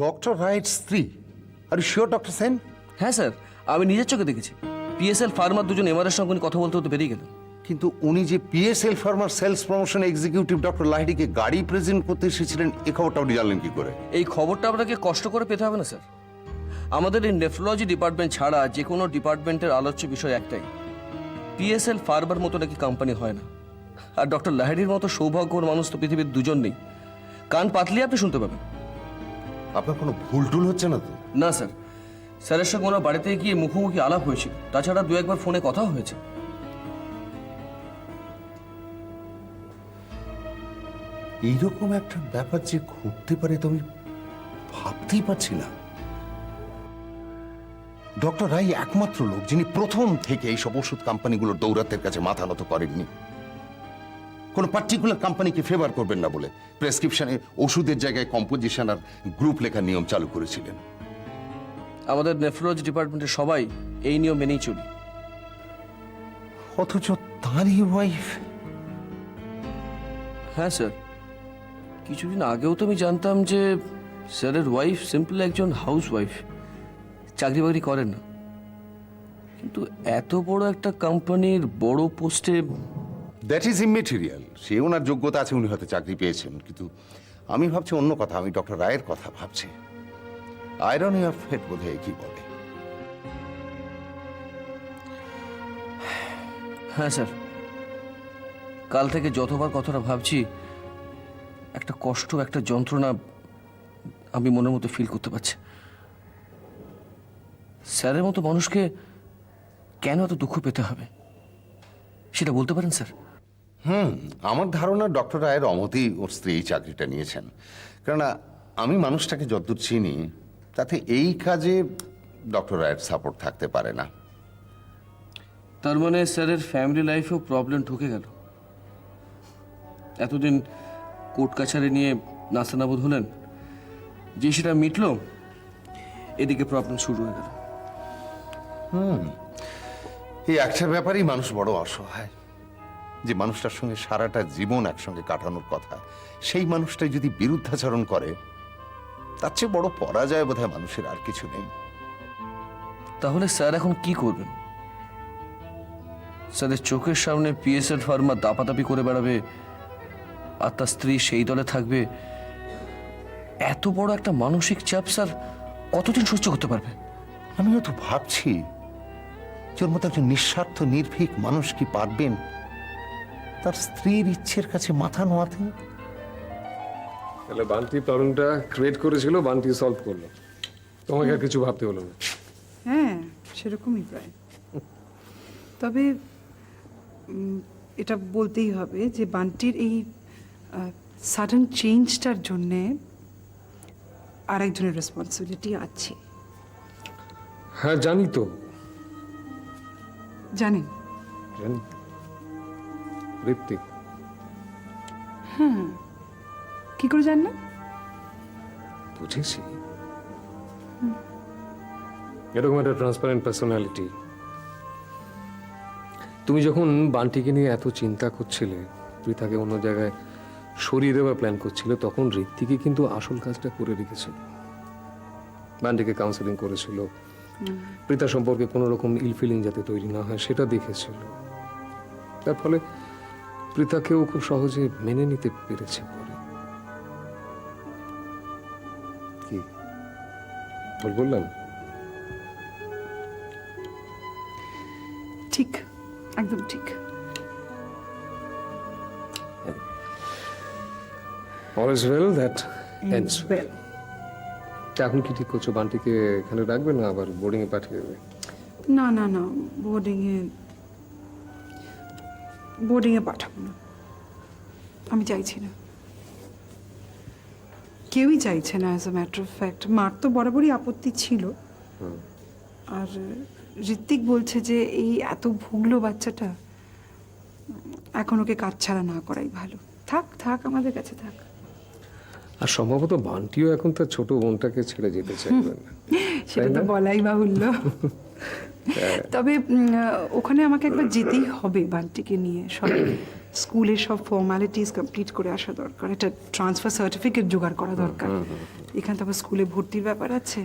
Doctor রায়ের স্ত্রী? Are you sure doctor Sen? হ্যাঁ স্যার, আমি নিজের চোখে দেখেছি। পিএসএল ফার্মার দুজন এমআরএর সঙ্গে কথা বলতে বলতে বেরিয়ে গেলেন। কিন্তু উনি যে পিএসএল ফার্মার সেলস প্রমোশন এক্সিকিউটিভ ডক্টর লাহিড়িকে গাড়ি প্রেজেন্ট করতে এসেছিলেন, এই খবরটা আপনি জানলেন কি করে? এই খবরটা আপনাকে কষ্ট করে পেতে হবে না স্যার। আমাদের এই নেফ্রোলজি ডিপার্টমেন্ট ছাড়া যে কোনো ডিপার্টমেন্টের আলোচ্য বিষয় একটাই, পিএসএল ফার্মার মতো নাকি কোম্পানি হয় না। আর ডক্টর লাহিড়ির মতো সৌভাগ্যর মানুষ তো পৃথিবীর দুজন নেই। কান পাতলে আপনি শুনতে পাবেন। আপনার কোনো ভুল টুল হচ্ছে না তো? না স্যার, স্যারের সঙ্গে ওনার বাড়িতে গিয়ে মুখোমুখি আলাপ হয়েছিল, তাছাড়া দু একবার ফোনে কথাও হয়েছে। এইরকম একটা ব্যাপার যে ঘটতে পারে তো আমি ভাবতেই পারছি না। ডক্টর রায় একমাত্র লোক যিনি প্রথম থেকে এইসব ওষুধ কোম্পানিগুলোর দৌরাত্মের কাছে মাথা নত করেননি। কোন পার্টিকুলার কোম্পানিকে ফেভার করবেন না বলে প্রেসক্রিপশনে ওষুধের জায়গায় কম্পোজিশন আর গ্রুপ লেখার নিয়ম চালু করেছিলেন। আমাদের নেফ্রোলজি ডিপার্টমেন্টের সবাই এই নিয়ম মেনেই চলি। অথচ তারই ওয়াইফ। হ্যাঁ স্যার, কিছুদিন আগেও তো আমি জানতাম যে স্যারের ওয়াইফ সিম্পল একজন হাউস ওয়াইফ, চাকরি বাকরি করেন না। কিন্তু এত বড় একটা কোম্পানির বড় পোস্টে। That is immaterial. সে ওনার যোগ্যতা আছে, উনি হয়তো চাকরি পেয়েছেন, কিন্তু আমি ভাবছি অন্য কথা। আমি ডক্টর রায়ের কথা ভাবছি। আয়রনি অফ ফেট বোধহয় কি বলে। হ্যাঁ স্যার, কাল থেকে যতবার কথাটা ভাবছি একটা কষ্ট, একটা যন্ত্রণা আমি মনের মধ্যে ফিল করতে পারছি। স্যারের মতো মানুষকে কেন এত দুঃখ পেতে হবে সেটা বলতে পারেন স্যার? আমার ধারণা ডক্টর রায়ের অমতেই ওর স্ত্রী এই চাকরিটা নিয়েছেন। কেননা আমি মানুষটাকে যতদূর চিনি তাতে এই কাজে ডক্টর রায়ের সাপোর্ট থাকতে পারে না। তার মানে স্যারের ফ্যামিলি লাইফেও প্রবলেম ঢুকে গেল। এতদিন কোর্ট কাছারি নিয়ে নাস্তানাবুদ হলেন, যে সেটা মিটলো, এদিকে প্রবলেম শুরু হয়ে গেল। এই একটা ব্যাপারেই মানুষ বড় অসহায়। যে মানুষটার সঙ্গে সারাটা জীবন একসঙ্গে কাটানোর কথা, সেই মানুষটাই যদি বিরুদ্ধাচরণ করে, তার চেয়ে বড় পরাজয় বোধহয় মানুষের আর কিছু নেই। তাহলে স্যার এখন কি করবেন? স্যারের চোখের সামনে পিএসএল ফার্মা দাপাদাপি করে বেড়াবে, আর তার স্ত্রী সেই দলে থাকবে। এত বড় একটা মানসিক চাপ স্যার কতদিন সহ্য করতে পারবে? আমিও তো ভাবছি, ওর মতো একজন নিঃস্বার্থ নির্ভীক মানুষ কি পারবেন তার স্ত্রীর ইচ্ছের কাছে মাথা নোয়াতে? তাহলে বান্টি প্রবলেমটা ক্রিয়েট করেছিল, বান্টি সলভ করলো, তোমাকে আর কিছু ভাবতে হলো না। হ্যাঁ, সেরকমই প্রায়। তবে এটা বলতেই হবে যে বান্টির এই সাডেন চেঞ্জটার জন্যে আরেকজনের রেসপন্সিবিলিটি আছে। হ্যাঁ জানি তো, জানেন? জানি। ঋত্বিক। কি করে জানলেন? বুঝেছি, এরকম একটা ট্রান্সপারেন্ট পার্সোনালিটি। তুমি যখন বান্টিকে নিয়ে এত চিন্তা করছিলে, পৃথাকে অন্য জায়গায় সরিয়ে দেওয়ার প্ল্যান করছিলে, তখন ঋত্বিকই কিন্তু আসল কাজটা করে রেখেছিল। বান্টিকে কাউন্সেলিং করেছিল, পৃথা সম্পর্কে কোনো রকম ইল ফিলিং যাতে তৈরি না হয় সেটা দেখেছিল। তার ফলে পৃথাকেও খুব সহজে মেনে নিতে পেরেছে পরে। কি ভুল বললাম? ঠিক, একদম ঠিক। All is well that ends well. Well, এখন কি ঠিক করছো? বান্টিকে এখানে রাখবে না আবার বোর্ডিং এ পাঠিয়ে দেবে? না না না, বোর্ডিংয়ে পাঠাবো না। আমি চাইছি না, কেউই চাইছে না। As a matter of fact মার তো বরাবরই আপত্তি ছিল। আর ঋত্বিক বলছে যে এই এত ভুগলো বাচ্চাটা, এখন ওকে কাজ ছাড়া না করাই ভালো। থাক থাক, আমাদের কাছে থাক। আর সম্ভবত বান্টিও এখন তার ছোট বোনটাকে ছেড়ে যেতে চাইবে না। সেটা তো বলাই বাহুল্য। তবে ওখানে আমাকে একবার যেতেই হবে বান্টিকে নিয়ে। সব স্কুলের সব ফর্মালিটিস কমপ্লিট করে আসা দরকার, একটা ট্রান্সফার সার্টিফিকেট জোগাড় করা দরকার। এখানে তো আবার স্কুলে ভর্তির ব্যাপার আছে।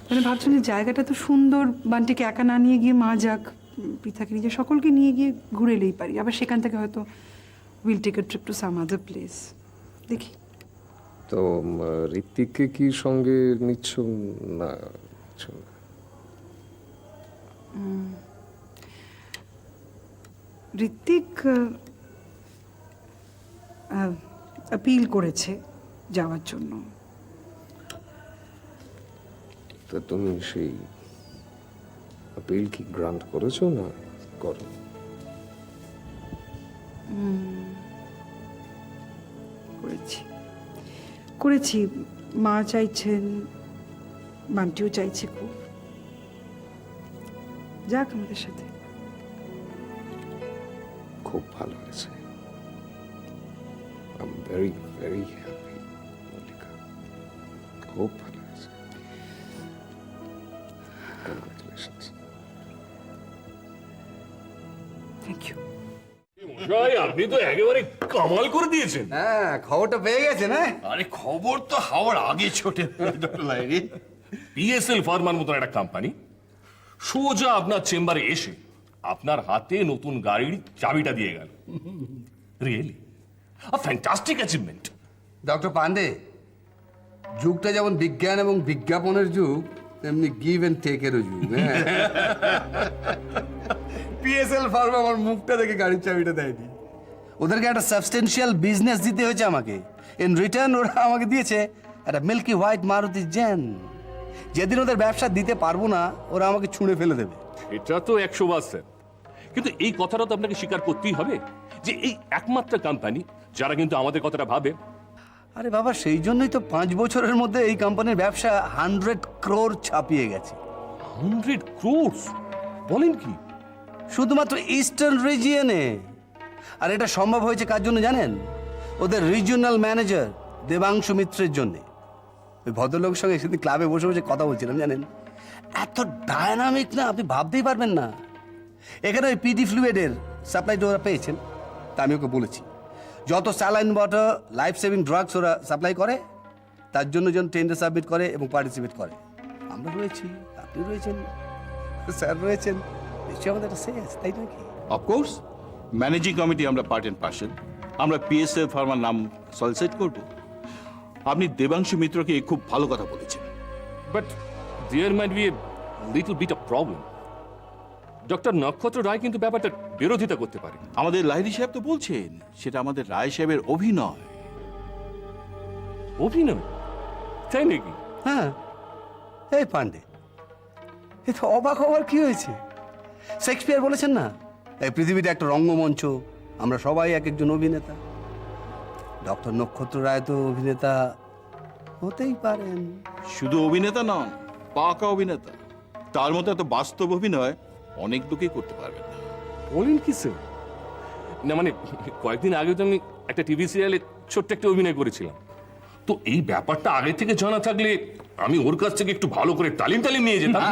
মানে ভাবছেন যে জায়গাটা তো সুন্দর, বান্টিকে একা না নিয়ে গিয়ে মা যাক, পৃথাকে নিজে সকলকে নিয়ে গিয়ে ঘুরে এলেই পারি। আবার সেখান থেকে হয়তো will take a trip to some other place, দেখি। তো ঋত্বিককে কি সঙ্গে নিচ্ছ না? নিচ্ছ না? ঋত্বিক আপিল করেছে যাওয়ার জন্য। তা তুমি সেই আপিল কি গ্রান্ট করেছো না করো? করেছি। মা চাইছেন, বান্টিও চাইছে খুব, যাক আমাদের সাথে। খুব ভালো হয়েছে। I am very very happy Mallika, খুব ভালো হয়েছে। কংগ্রাচুলেশনস। Thank you. মশাই, আপনি তো একেবারে কামাল করে দিয়েছেন। হ্যাঁ, খবরটা পেয়ে গেছেন। হ্যাঁ, আরে খবর তো হাওয়ার আগে ছোটে পিএসএল ফার্মার মতন একটা কোম্পানি সোজা আপনার চেম্বারে এসে আপনার হাতে নতুন গাড়ির চাবিটা দিয়ে গেল। Really a fantastic achievement. Doctor Pandey, যুগটা যেমন বিজ্ঞান এবং বিজ্ঞাপনের যুগ, তেমনি গিভ এন্ড টেকেরও যুগ। হ্যাঁ, পিএসএল ফার্ম আমার মুখটা দেখে গাড়ির চাবিটা দেয়নি। ওদেরকে একটা সাবস্টেন্সিয়াল বিজনেস দিতে হয়েছে আমাকে। ইন রিটার্ন ওরা আমাকে দিয়েছে একটা মিল্কি হোয়াইট মারুতি জেন। যেদিন ওদের ব্যবসা দিতে পারবো না, ওরা আমাকে ছুঁড়ে ফেলে দেবে। এটা তো 100 স্যার, কিন্তু এই কথাটা তো আপনাকে স্বীকার করতেই হবে যে এই একমাত্র কোম্পানি যারা কিন্তু আমাদের কথাটা ভাবে। আরে বাবা, সেই জন্যই তো 5 বছরের মধ্যে এই কোম্পানির ব্যবসা 100 crore ছাপিয়ে গেছে। 100 crores বলেন কি? শুধুমাত্র ইস্টার্ন রিজিয়নে। আর এটা সম্ভব হয়েছে কার জন্য জানেন? ওদের রিজিওনাল ম্যানেজার দেবাংশু মিত্রের জন্য। ওই ভদ্রলোকের সঙ্গে সেদিন ক্লাবে বসে বসে কথা বলছিলাম, জানেন এত ডায়নামিক না, আপনি ভাবতেই পারবেন না। এখানে ওই পিডি ফ্লুইডের সাপ্লাইটা ওরা পেয়েছেন, তা আমি ওকে বলেছি যত saline water, life saving drugs ওরা সাপ্লাই করে তার জন্য যেন টেন্ডার সাবমিট করে এবং পার্টিসিপেট করে। আমরা রয়েছি, আপনি রয়েছেন, স্যার রয়েছেন, নিশ্চয়ই আমাদের একটা সে আছে, তাই নাকি? অফকোর্স ম্যানেজিং কমিটি আমরা পার্ট অ্যান্ড পার্সন। আমরা পিএসএল ফার্মার নাম সলিসিট করব। আপনি দেবাংশু মিত্রকে খুব ভালো কথা বলেছেন। But there might be a little bit of problem. Doctor Nakshatra Roy কিন্তু ব্যাপারটা বিরোধিতা করতে পারে। আমাদের লাহিড়ী সাহেব তো বলছেন সেটা আমাদের রায় সাহেবের অভিনয়। অভিনয়? তাই নাকি? হ্যাঁ, এই পান্ডে, এ তো অবাক হওয়ার কি হয়েছে? শেক্সপিয়ার বলেছেন না, এই পৃথিবীটা একটা রঙ্গমঞ্চ, আমরা সবাই এক একজন অভিনেতা। ডক্টর নক্ষত্র রায় তো অভিনেতা হতেই পারেন। শুধু অভিনেতা নন, পাকা অভিনেতা। তার মতো এত বাস্তব অভিনয় অনেক লোকেই করতে পারবেন না। বলেন কি স্যার? না মানে কয়েকদিন আগে তো আমি একটা টিভি সিরিয়ালে ছোট্ট একটা অভিনয় করেছিলাম। তো এই ব্যাপারটা আগে থেকে জানা থাকলে আমি ওর কাছ থেকে একটু ভালো করে তালিম নিয়ে যেতাম।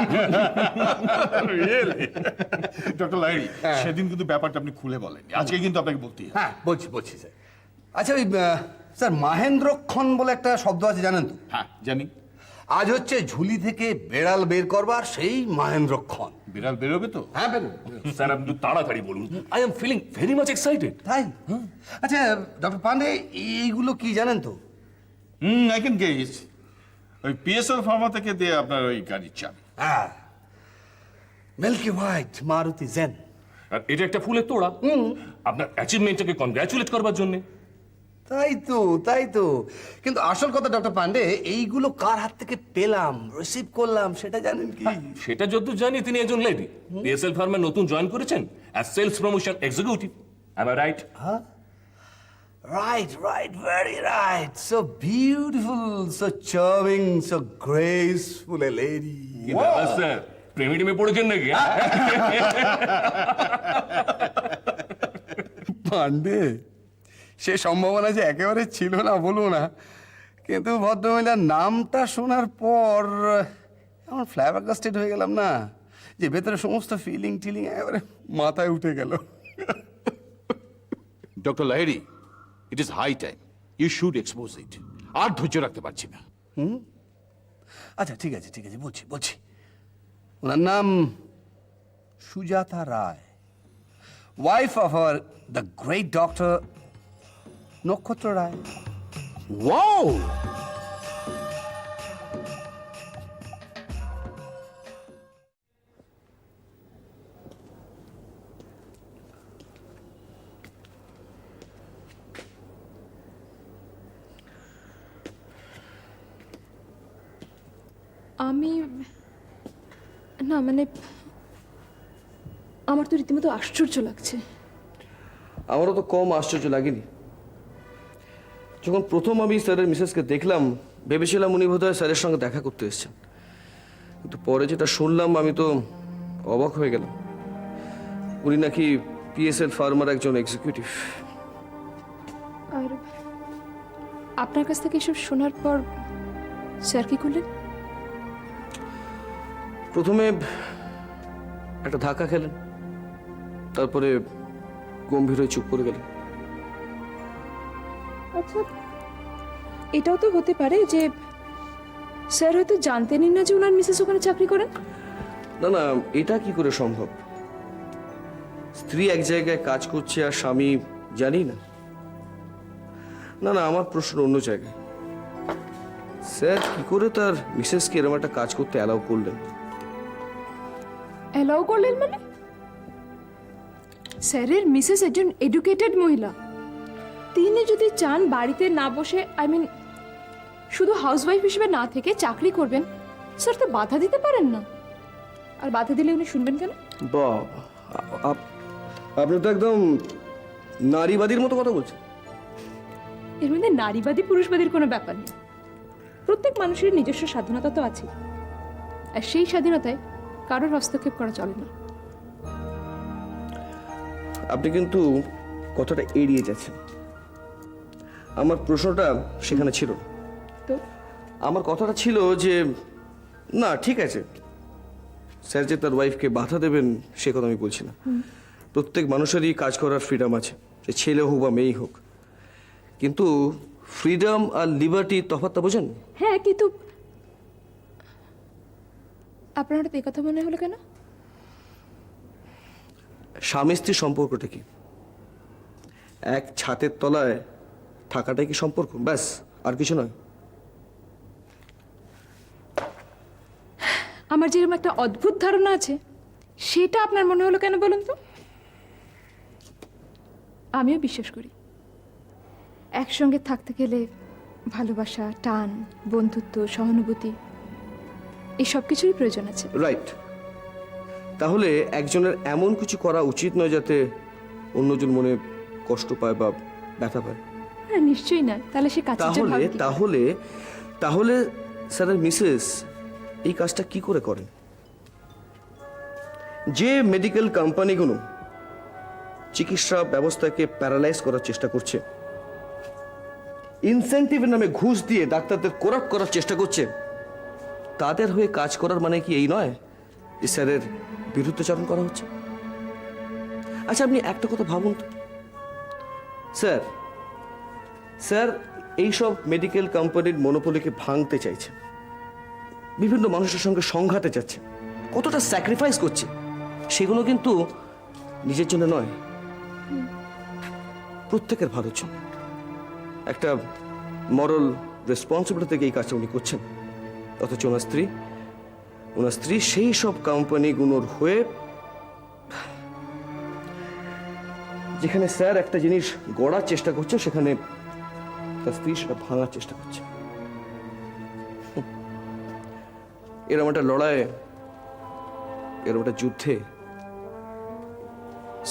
ডক্টর লাহিড়ী, সেদিন কিন্তু ব্যাপারটা আপনি খুলে বলেননি, আজকে কিন্তু আপনাকে বলতেই হবে। হ্যাঁ, বলছি স্যার। আচ্ছা, ওই স্যার মাহেন্দ্রক্ষণ বলে একটা শব্দ আছে, জানেন তো? হ্যাঁ জানি। আজ হচ্ছে ঝুলি থেকে বেড়াল বের করবার সেই মাহেন্দ্রক্ষণ। বিড়াল বেরোবে তো? হ্যাঁ, বেরোবে। স্যার আপনি একটু তাড়াতাড়ি বলুন। I am feeling very much excited. তাই? আচ্ছা ডক্টর পান্ডে, এইগুলো কি জানেন তো? I can guess. ওই পিএসএল ফার্মা থেকে দিয়ে আপনার ওই গাড়ির চাবি। হ্যাঁ, মিল্কি হোয়াইট মারুতি জেন। আর এটা একটা ফুলের তোড়া আপনার অ্যাচিভমেন্টটাকে কনগ্রাচুলেট করবার জন্য। তাই তো। কিন্তু আসল কথা ডক্টর পান্ডে, এইগুলো কার হাত থেকে পেলাম, রিসিভ করলাম, সেটা জানেন কি? সেটা যতদূর জানি তিনি একজন লেডি পিএসএল ফার্মে নতুন জয়েন করেছেন as sales promotion executive. Am I right? Right, very right. So beautiful, so charming, so graceful a lady. কি ব্যাপার স্যার, প্রেমে টেমে পড়েছেন নাকি? পান্ডে, সে সম্ভাবনা যে একেবারে ছিল না বলবো না, কিন্তু ভদ্রমহিলার নামটা শোনার পর আমার ফ্ল্যাবারগাস্টেড হয়ে গেলাম না, যে ভেতরে সমস্ত ফিলিং টিলিং একেবারে মাথায় উঠে গেল। Doctor Lahiri, it is high time you should expose it. আর ধৈর্য রাখতে পারছি না। আচ্ছা ঠিক আছে বলছি। ওনার নাম Sujata Roy, wife of our the great doctor Nakshatra Roy. Wow! আমি না মানে আমার তো রীতিমতো আশ্চর্য লাগছে। আমারও তো কম আশ্চর্য লাগেনি। যখন প্রথম আমি স্যারের মিসেসকে দেখলাম, ভেবেছিলাম উনি বোধহয় স্যারের সঙ্গে দেখা করতে এসেছেন, কিন্তু পরে যেটা শুনলাম আমি তো অবাক হয়ে গেলাম। উনি নাকি পিএসএল ফার্মার একজন এক্সিকিউটিভ। আর আপনার কাছ থেকে এসব শোনার পর স্যার কি করলেন? প্রথমে একটা ধাক্কা খেলেন, তারপরে গম্ভীর হয়ে চুপ করে গেলেন। আচ্ছা, এটাও তো হতে পারে যে স্যার হয়তো জানতেনই না যে ওনার মিসেস ওখানে চাকরি করেন। না না, এটা কি করে সম্ভব? স্ত্রী এক জায়গায় কাজ করছে আর স্বামী জানি না। না না, আমার প্রশ্ন অন্য জায়গায়। স্যার কি করে তার মিসেসকে এরকম একটা কাজ করতে অ্যালাউ করলেন? অ্যালাউ করলেন মানে? স্যারের মিসেস একজন এডুকেটেড মহিলা, তিনি যদি চান বাড়িতে না বসে শুধু হাউসওয়াইফ হিসেবে না থেকে চাকরি করবেন, স্যার তো বাধা দিতে পারেন না। আর বাধা দিলে উনি শুনবেন কেন? বাহ, আপনি তো একদম নারীবাদীর মতো কথা বলছেন। এর মধ্যে নারীবাদী পুরুষবাদীর কোনো ব্যাপার নেই। প্রত্যেক মানুষের নিজস্ব স্বাধীনতা তো আছে, আর সেই স্বাধীনতায় কারোর হস্তক্ষেপ করা চলে না। আপনি কিন্তু কথাটা এড়িয়ে যাচ্ছেন। আমার প্রশ্নটা সেখানে ছিল না। তো আমার কথাটা ছিল যে না ঠিক আছে, স্যার যে তার ওয়াইফকে বাধা দেবেন সে কথা আমি বলছি না। প্রত্যেক মানুষেরই কাজ করার ফ্রিডম আছে, সে ছেলে হোক বা মেয়েই হোক। কিন্তু ফ্রিডম আর লিবার্টি তফাৎটা বোঝেন? হ্যাঁ, কিন্তু আপনার হঠাৎ এই কথা মনে হলো কেন? স্বামী স্ত্রীর সম্পর্কটা কি? এক ছাদের তলায় থাকাটাই কি সম্পর্ক? ব্যাস, আর কিছু নয়। আমার যেরকম একটা অদ্ভুত ধারণা আছে, সেটা আপনার মনে হলো কেন বলুন তো? আমিও বিশ্বাস করি একসঙ্গে থাকতে গেলে ভালোবাসা, টান, বন্ধুত্ব, সহানুভূতি এই সব কিছুরই প্রয়োজন আছে। রাইট। তাহলে একজনের এমন কিছু করা উচিত নয় যাতে অন্যজন মনে কষ্ট পায় বা ব্যথা পায়। হ্যাঁ, নিশ্চয়ই না। তাহলে সে কাজ তাহলে তাহলে তাহলে স্যারের মিসেস এই কাজটা কি করে করেন? যে মেডিকেল কোম্পানিগুলো চিকিৎসা ব্যবস্থাকে প্যারালাইজ করার চেষ্টা করছে, ইনসেন্টিভের নামে ঘুষ দিয়ে ডাক্তারদের করাপ্ট করার চেষ্টা করছে, তাদের হয়ে কাজ করার মানে কি এই নয় যে স্যারের বিরুদ্ধচারণ করা হচ্ছে? আচ্ছা, আপনি একটা কথা ভাবুন তো। স্যার স্যার এইসব মেডিকেল কোম্পানির মনোপলিকে ভাঙতে চাইছে, বিভিন্ন মানুষের সঙ্গে সংঘাতে যাচ্ছে, কতটা স্যাক্রিফাইস করছে, সেগুলো কিন্তু নিজের জন্য নয়, প্রত্যেকের ভালোর জন্য। একটা মরাল রেসপন্সিবিলিটি থেকে এই কাজটা উনি করছেন। অথচ ওনার স্ত্রী সেই সব কোম্পানিগুলোর হয়ে, যেখানে স্যার একটা জিনিস গড়ার চেষ্টা করছে সেখানে তার স্ত্রী সেটা ভাঙার চেষ্টা করছে। এরকম একটা লড়াই, এরকম একটা যুদ্ধে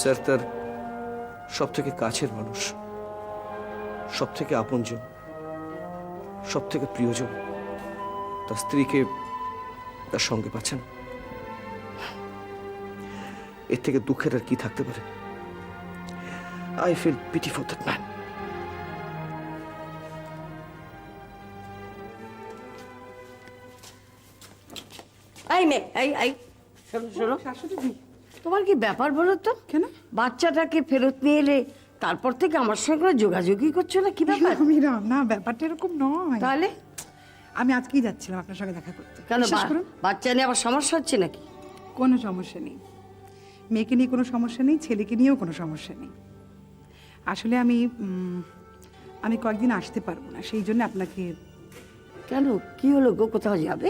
স্যার তার সব থেকে কাছের মানুষ, সব থেকে আপনজন, সব থেকে প্রিয়জন, তার স্ত্রীকে তার সঙ্গে পাচ্ছেন। এর থেকে দুঃখের আর কি থাকতে পারে? I feel pity for that man. এই মেয়ে, এই শোনো শোনো, তোমার কি ব্যাপার বলো তো? কেন? বাচ্চাটাকে ফেরত নিয়ে এলে তারপর থেকে আমার সঙ্গে কোনো যোগাযোগই করছো না, কি ব্যাপার? মীরা, না ব্যাপারটা এরকম নয়। তাহলে আমি আজকেই যাচ্ছিলাম আপনার সঙ্গে দেখা করতে। কেন, বিশ্বাস করুন, বাচ্চা নিয়ে আবার সমস্যা হচ্ছে নাকি? কোনো সমস্যা নেই। মেয়েকে নিয়ে কোনো সমস্যা নেই, ছেলেকে নিয়েও কোনো সমস্যা নেই। আসলে আমি কয়েকদিন আসতে পারবো না, সেই জন্য আপনাকে কেন, কি হলো গো, কোথাও যাবে?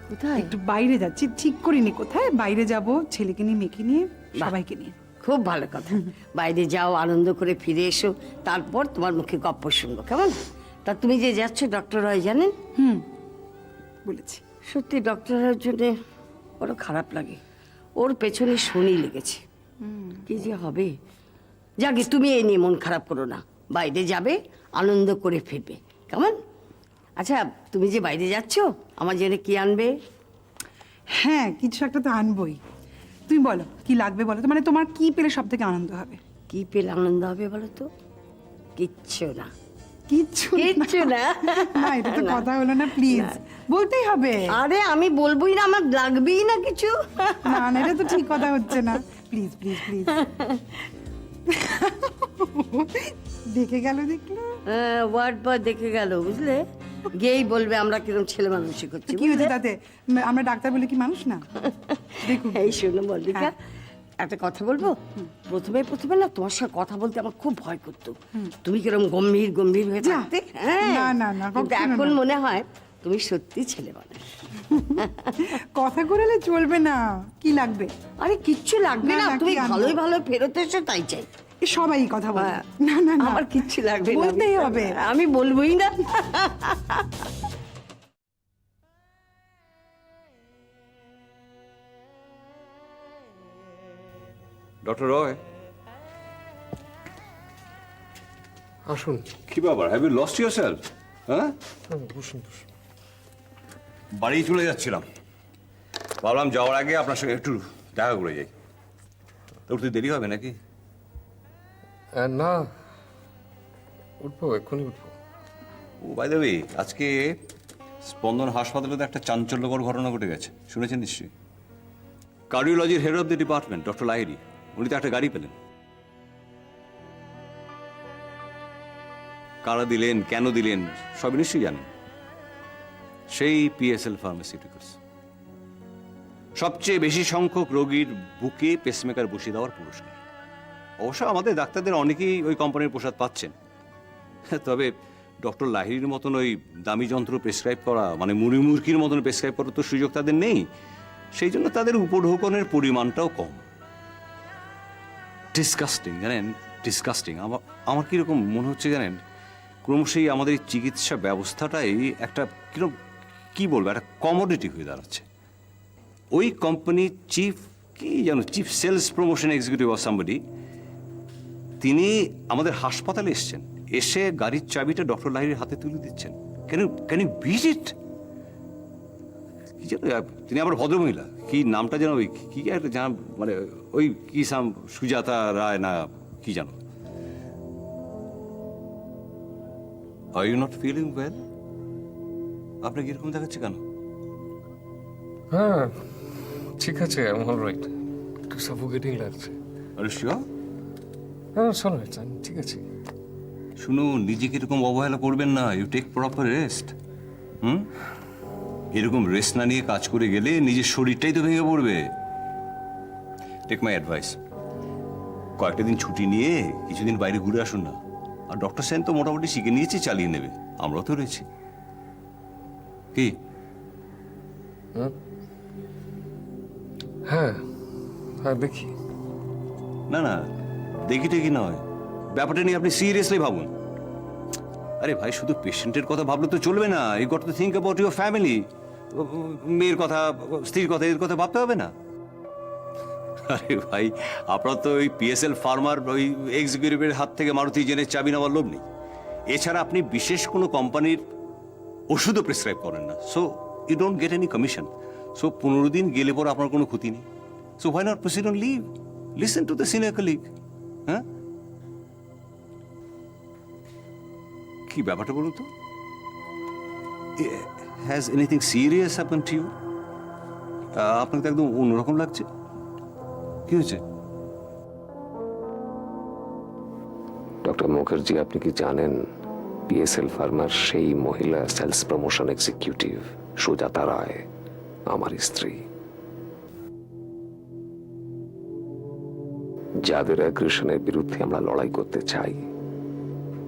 কোথায়? একটু বাইরে যাচ্ছি, ঠিক করিনি কোথায়। বাইরে যাব ছেলেকে নিয়ে, মেয়েকে নিয়ে, সবাইকে নিয়ে। খুব ভালো কথা। বাইরে যাও, আনন্দ করে ফিরে এসো, তারপর তোমার মুখে গপ্প শুনবো, কেমন? তা তুমি যে যাচ্ছ ডক্টর রয় জানেন? বলেছি। সত্যি ডক্টর রয়ের জন্য বড় খারাপ লাগে। ওর পেছনে শনি লেগেছে, কি যে হবে। যাকে তুমি এই নিয়ে মন খারাপ করো না, বাইরে যাবে, আনন্দ করে ফিরবে, কেমন? আচ্ছা, তুমি যে বাইরে যাচ্ছ আমার জন্য কি আনবে? হ্যাঁ, কিছু একটা তো আনবই। তুমি বলো কি লাগবে, বলো তো। মানে তোমার কি পেলে সব থেকে আনন্দ হবে? কি পেলে আনন্দ হবে বলো তো? কিচ্ছু না। কিচ্ছু কিচ্ছু না। না, এটা তো কথা হলো না, প্লিজ বলতেই হবে। আরে আমি বলবোই না, আমার লাগবেই না কিছু। না না, এটা তো ঠিক কথা হচ্ছে না। Please please please. দেখে গেল, দেখলো ওয়ার্ড বয় দেখে গেল, বুঝলে? গেই বলবে আমরা কিরকম ছেলে মানুষই করছি। কি হয়েছে তাতে? আমরা ডাক্তার বলে কি মানুষ না? দেখুন, এই শোনো মল্লিকা, হ্যাঁ। একটা কথা বলবো? প্রথমে না তোমার সঙ্গে কথা বলতে আমার খুব ভয় করতো। তুমি কিরকম গম্ভীর গম্ভীর হয়ে যা। থাকতে। হ্যাঁ। না, না, না, কিন্তু কখনো এখন না। মনে হয় তুমি সত্যি ছেলে মানুষ। কথা করালে চলবে না। কি লাগবে? আরে কিচ্ছু লাগবে না, না, না, তুমি কি আনবো? ভালোই ভালো ফেরত এসো, তাই চাই। এ সবাই কথা বলে। হ্যাঁ। না না না, আমার কিচ্ছু লাগবে না, বলতেই হবে। আমি বলবোই না। ডক্টর রয়, আসুন। কি ব্যাপার, হ্যাভ ইউ লস্ট ইয়োরসেলফ? হ্যাঁ, বসুন বসুন। বাড়ি চলে যাচ্ছিলাম, ভাবলাম যাওয়ার আগে আপনার সঙ্গে একটু দেখা করে যাই। তো উঠতে দেরি হবে নাকি? না, উঠবো, এক্ষুনি উঠবো। ও বাই দ্য ওয়ে, আজকে স্পন্দন হাসপাতালে তো একটা চাঞ্চল্যকর ঘটনা ঘটে গেছে, শুনেছেন নিশ্চয়ই? কার্ডিওলজির head of the department doctor Lahiri, উনি তো একটা গাড়ি পেলেন। কারা দিলেন, কেন দিলেন, সব নিশ্চয়ই জানেন। সেই পিএসএল ফার্মাসিউটিক্যালস সবচেয়ে বেশি সংখ্যক রোগীর বুকে পেসমেকার বসিয়ে দেওয়ার পুরস্কার। অবশ্য আমাদের ডাক্তারদের অনেকেই ওই কোম্পানির প্রসাদ পাচ্ছেন, তবে ডক্টর লাহিড়ীর মতন ওই দামি যন্ত্র প্রেসক্রাইব করা, মানে মুড়িমুরকির মতন প্রেসক্রাইব করার তো সুযোগ তাদের নেই। সেই জন্য তাদের উপঢৌকনের পরিমাণটাও কম। ডিসকাস্টিং, জানেন, ডিসকাস্টিং। আমার কীরকম মনে হচ্ছে জানেন, ক্রমশই আমাদের এই চিকিৎসা ব্যবস্থাটাই একটা কিরকম, কি বলবো, একটা কমোডিটি হয়ে দাঁড়াচ্ছে। ওই কোম্পানির চিফ, কি জানো, chief sales promotion executive of somebody, তিনি আমাদের হাসপাতালে এসছেন, এসে গাড়ির চাবিটা ডক্টর লাহিড়ীর হাতে তুলে দিচ্ছেন। Can you beat it? কি যেন, তিনি আবার ভদ্রমহিলা, কি নামটা যেন, ওই কি একটা জানা, মানে ওই কি সুজাতা রায় না কি জানো। Are you not feeling well? আপনাকে এরকম দেখাচ্ছে কেন? হ্যাঁ, ঠিক আছে, আই এম অলরাইট। একটু সাফোকেটিং লাগছে। Are sure? হ্যাঁ, শোনো, ঠিক আছে। শুনুন, নিজেকে এরকম অবহেলা করবেন না। You take proper rest. এরকম রেস্ট না নিয়ে কাজ করে গেলে নিজের শরীরটাই তো ভেঙে পড়বে। টেক মাই অ্যাডভাইস, কয়েকটা দিন ছুটি নিয়ে কিছুদিন বাইরে ঘুরে আসুন না। আর ডক্টর সেন তো মোটামুটি শিখে নিয়েছে, চালিয়ে নেবে। আমরাও তো রয়েছি। কি? হ্যাঁ, দেখি। না না, দেখি টেকি নয়, ব্যাপারটা নিয়ে আপনি সিরিয়াসলি ভাবুন। আরে ভাই, শুধু পেশেন্টের কথা ভাবলে তো চলবে না। You got to think about your family. মেয়ের কথা, স্ত্রীর কথা, এর কথা ভাবতে হবে না? আরে ভাই, আপনার তো ওই পিএসএল ফার্মার ওই এক্সিকিউটিভের হাত থেকে মারুতি জেনের চাবি নেওয়ার লোভ নেই। এছাড়া আপনি বিশেষ কোনো কোম্পানির ওষুধও প্রেসক্রাইব করেন না। So you don't get any commission. So 15 দিন গেলে পর আপনার কোনো ক্ষতি নেই। So why not proceed on leave? Listen to the senior colleague. হ্যাঁ, কি ব্যাপারটা বলুন তো? Has anything serious happen to you? আপনাকে তো একদম অন্যরকম লাগছে। কি হয়েছে? ডক্টর মুখার্জি, আপনি কি জানেন পিএসএল ফার্মার সেই মহিলা সেলস প্রমোশন এক্সিকিউটিভ সুজাতা রায় আমার স্ত্রী, যাদের অ্যাগ্রেশনের বিরুদ্ধে আমরা লড়াই করতে চাই,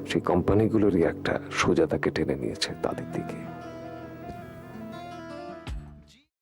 সেই কোম্পানিগুলোরই একটা সুজাতাকে টেনে নিয়েছে তাদের দিকে।